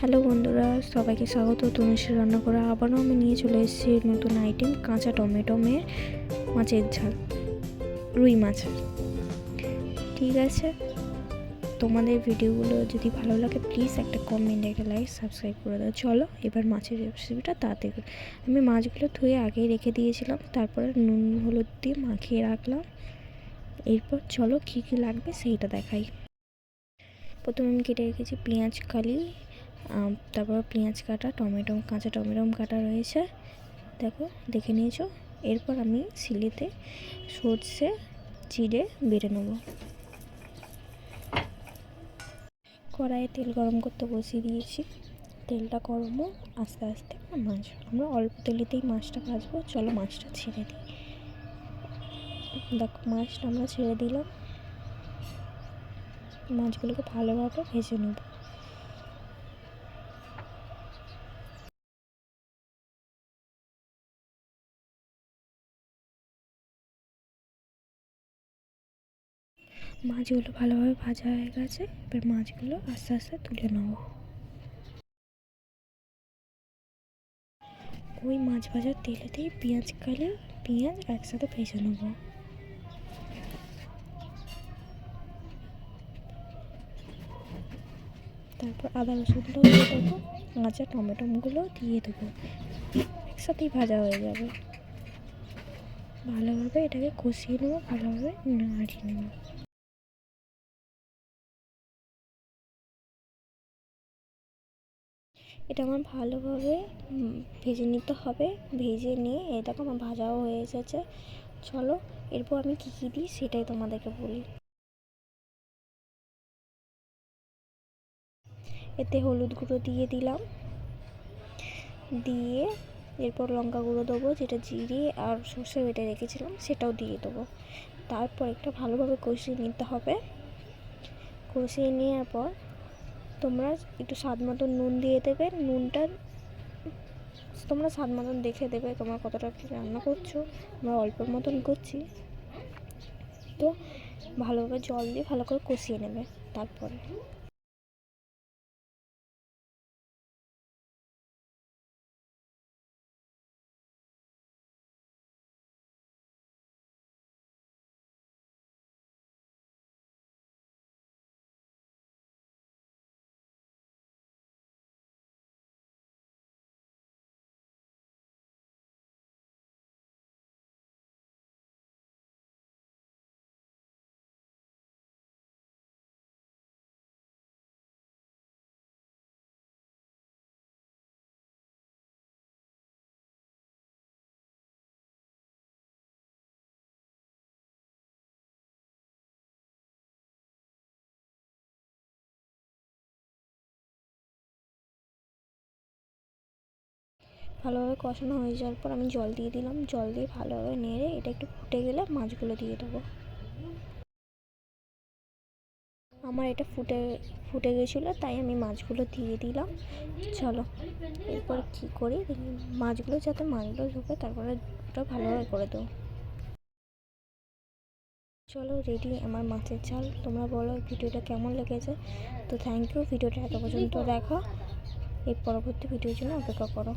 Hello বন্ধুরা, সবাইকে স্বাগত। তনুশ্রী রান্না করা আবারও আমি নিয়ে চলে এসেছি নতুন আইটেম, কাঁচা টমেটো মাছের ঝাল, রুই মাছের। ঠিক আছে, তোমাদের ভিডিওগুলো যদি ভালো লাগে প্লিজ একটা কমেন্ট, একটা লাইক, সাবস্ক্রাইব করে দাও। চলো এবার মাছের রেসিপিটা তাড়াতাড়ি। আমি মাছগুলো ধুয়ে আগেই রেখে দিয়েছিলাম, তারপরে নুন হলুদ দিয়ে মাখিয়ে রাখলাম। এরপর চলো কী কী লাগবে সেইটা দেখাই। প্রথমে আমি কেটে রেখেছি পেঁয়াজ কালি, তারপর পেঁয়াজ কাটা, টমেটো, কাঁচা টমেটো কাটা রয়েছে, দেখে নিয়েছো। এরপর আমি শিলেতে সর্ষে জিরে বেটে নেব। কড়াইয়ে তেল গরম করতে বসিয়ে দিয়েছি, তেলটা গরম হোক, আস্তে আস্তে আমরা অল্প তেলেতেই মাছটা ভাজবো। চলো মাছটা ছেড়ে দিই। দেখো মাছটা আমরা ছেড়ে দিলাম, মাছগুলোকে ভালোভাবে ভেজে নেব। মাছগুলো ভালোভাবে ভাজা হয়ে গেছে, এবার মাছগুলো আস্তে আস্তে তুলে নেব। ওই মাছ ভাজার তেলেতেই পেঁয়াজ একসাথে ভেজে নেব। তারপর আদা রসুনটাও দিয়ে দেবো, কাঁচা টমেটোগুলো দিয়ে দেবো, একসাথেই ভাজা হয়ে যাবে। ভালোভাবে এটাকে কষিয়ে নেবো, ভালোভাবে নাড়িয়ে নেব। এটা আমার ভালোভাবে ভেজে নিতে হবে। ভেজে নিয়ে এটাকে আমার ভাজাও হয়ে এসেছে। চলো এরপর আমি কী কী দিই সেটাই তোমাদেরকে বলি। এতে হলুদ গুঁড়ো দিয়ে দিলাম, দিয়ে এরপর লঙ্কা গুঁড়ো দেবো, যেটা জিরে আর সর্ষে বেটে রেখেছিলাম সেটাও দিয়ে দেবো। তারপর একটা ভালোভাবে কষিয়ে নিতে হবে। কষিয়ে নেওয়ার পর তোমরা একটু স্বাদ মতন নুন দিয়ে দেবে। নুনটা তোমরা স্বাদ মতন দেখে দেবে তোমরা কতটা কী রান্না করছো। আমরা অল্প মতন করছি, তো ভালোভাবে জল দিয়ে ভালো করে কষিয়ে নেবে। তারপরে ভালোভাবে কষানো হয়ে যাওয়ার পর আমি জল দিয়ে দিলাম। জল দিয়ে ভালোভাবে নেড়ে এটা একটু ফুটে গেলে মাছগুলো দিয়ে দেবো। আমার এটা ফুটে গেছিলো, তাই আমি মাছগুলো দিয়ে দিলাম। চলো এরপর কী করি, মাছগুলো ঢুকে, তারপরে ওটা ভালোভাবে করে দেবো। চলো রেডি আমার মাছের ঝাল। তোমরা বলো ভিডিওটা কেমন লেগেছে। তো থ্যাংক ইউ, ভিডিওটা এত পর্যন্ত দেখা। এর পরবর্তী ভিডিওর জন্য অপেক্ষা করো।